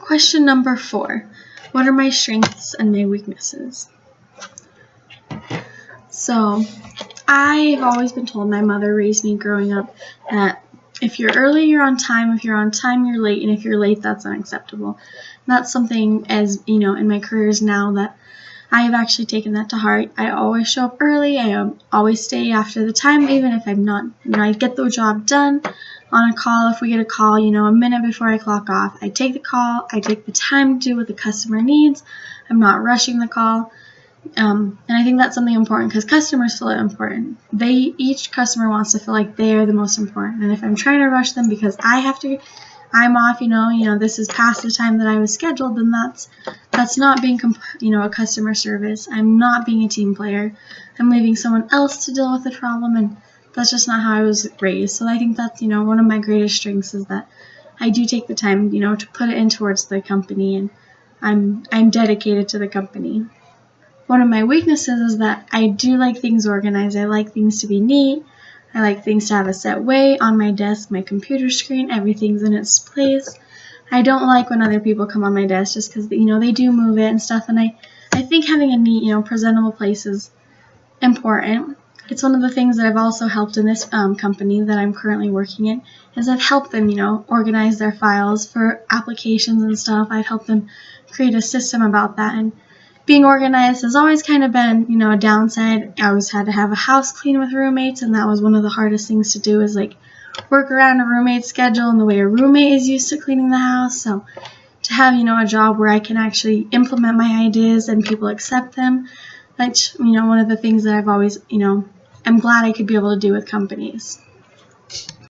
Question number 4. What are my strengths and my weaknesses? So, I've always been told, my mother raised me growing up, that if you're early, you're on time. If you're on time, you're late. And if you're late, that's unacceptable. And that's something, as you know, in my careers now, that I have actually taken that to heart. I always show up early. I always stay after the time, even if I'm not, I get the job done on a call. If we get a call, a minute before I clock off, I take the call. I take the time to do what the customer needs. I'm not rushing the call. And I think that's something important, because customers feel important. Each customer wants to feel like they're the most important. And if I'm trying to rush them because I'm off, this is past the time that I was scheduled, then that's not being, a customer service. I'm not being a team player. I'm leaving someone else to deal with the problem, and that's just not how I was raised. So I think that's, one of my greatest strengths is that I do take the time, to put it in towards the company, and I'm dedicated to the company. One of my weaknesses is that I do like things organized. I like things to be neat. I like things to have a set way on my desk, my computer screen, everything's in its place. I don't like when other people come on my desk just because, they do move it and stuff. And I think having a neat, presentable place is important. It's one of the things that I've also helped in this company that I'm currently working in, is I've helped them, organize their files for applications and stuff. I've helped them create a system about that. And being organized has always kind of been, a downside. I always had to have a house clean with roommates, and that was one of the hardest things to do, is work around a roommate's schedule and the way a roommate is used to cleaning the house. So to have, a job where I can actually implement my ideas and people accept them, that's, one of the things that I've always, I'm glad I could be able to do with companies.